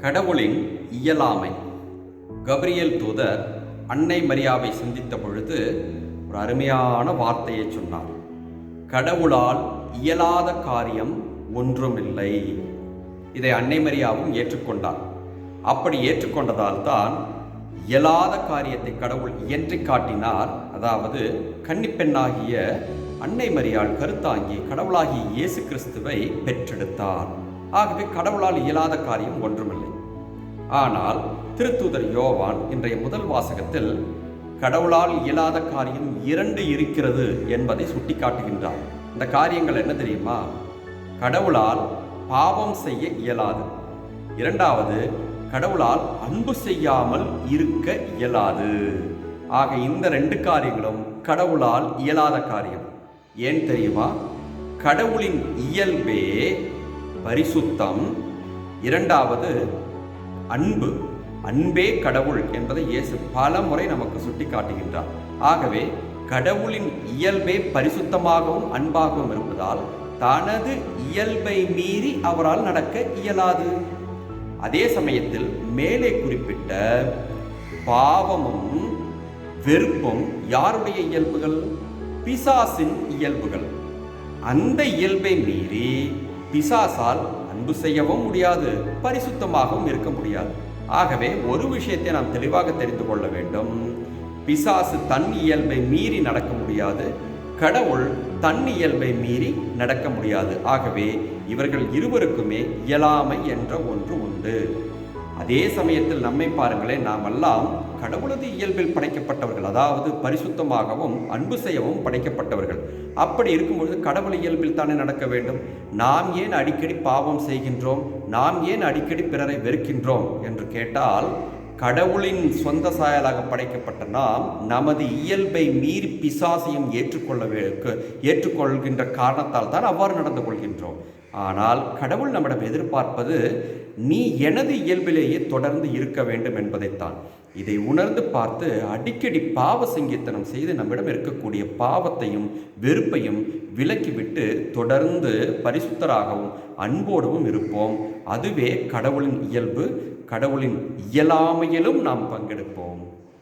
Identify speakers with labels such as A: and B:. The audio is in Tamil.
A: கடவுளின் இயலாமை. கபிரியேல் தூதர் அன்னை மரியாவை சந்தித்த பொழுது ஒரு அருமையான வார்த்தையை சொன்னார். கடவுளால் இயலாத காரியம் ஒன்றுமில்லை. இதை அன்னை மரியாவும் ஏற்றுக்கொண்டார். அப்படி ஏற்றுக்கொண்டதால் தான் இயலாத காரியத்தை கடவுள் இயற்றி காட்டினார். அதாவது கன்னிப்பெண்ணாகிய அன்னை மரியாள் கருத்தாங்கி கடவுளாகிய இயேசு கிறிஸ்துவை பெற்றெடுத்தார். ஆகவே கடவுளால் இயலாத காரியம் ஒன்றுமில்லை. ஆனால் திருத்தூதர் யோவான் இன்றைய முதல் வாசகத்தில் கடவுளால் இயலாத காரியம் 2 இருக்கிறது என்பதை சுட்டிக்காட்டுகின்றார். இந்த காரியங்கள் என்ன தெரியுமா? கடவுளால் பாவம் செய்ய இயலாது. இரண்டாவது, கடவுளால் அன்பு செய்யாமல் இருக்க இயலாது. ஆக இந்த 2 காரியங்களும் கடவுளால் இயலாத காரியம். ஏன் தெரியுமா? கடவுளின் இயல்பே பரிசுத்தம், இரண்டாவது அன்பு. அன்பே கடவுள் என்பதை இயேசு பல முறை நமக்கு சுட்டி காட்டுகின்றார். ஆகவே கடவுளின் இயல்பே பரிசுத்தமாகவும் அன்பாகவும் இருப்பதால் தனது இயல்பை மீறி அவரால் நடக்க இயலாது. அதே சமயத்தில் மேலே குறிப்பிட்ட பாவமும் வெறுப்பும் யாருடைய இயல்புகள்? பிசாசின் இயல்புகள். அந்த இயல்பை மீறி பிசாசால் அன்பு செய்யவும் முடியாது, பரிசுத்தமாகவும் இருக்க முடியாது. ஆகவே ஒரு விஷயத்தை நாம் தெளிவாக தெரிந்து கொள்ள வேண்டும். பிசாசு தன் இயல்பை மீறி நடக்க முடியாது, கடவுள் தன் இயல்பை மீறி நடக்க முடியாது. ஆகவே இவர்கள் இருவருக்குமே இயலாமை என்ற ஒன்று உண்டு. அதே சமயத்தில் நம்மை பாருங்களேன், நாம் எல்லாம் கடவுளது இயல்பில் படைக்கப்பட்டவர்கள், அதாவது பரிசுத்தமாகவும் அன்பு செய்யவும் படைக்கப்பட்டவர்கள். அப்படி இருக்கும்பொழுது கடவுள் இயல்பில் தானே நடக்க வேண்டும். நாம் ஏன் அடிக்கடி பாவம் செய்கின்றோம்? நாம் ஏன் அடிக்கடி பிறரை வெறுக்கின்றோம் என்று கேட்டால், கடவுளின் சொந்த சாயலாக படைக்கப்பட்ட நாம் நமது இயல்பை மீறி பிசாசையும் ஏற்றுக்கொள்கின்ற காரணத்தால் தான் அவ்வாறு நடந்து கொள்கின்றோம். ஆனால் கடவுள் நம்மிடம் எதிர்பார்ப்பது, நீ எனது இயல்பிலேயே தொடர்ந்து இருக்க வேண்டும் என்பதைத்தான். இதை உணர்ந்து பார்த்து அடிக்கடி பாவ சங்கீர்த்தனம் செய்து நம்மிடம் இருக்கக்கூடிய பாவத்தையும் வெறுப்பையும் விலக்கிவிட்டு தொடர்ந்து பரிசுத்தராகவும் அன்போடவும் இருப்போம். அதுவே கடவுளின் இயல்பு. கடவுளின் இயலாமையிலும் நாம் பங்கெடுப்போம்.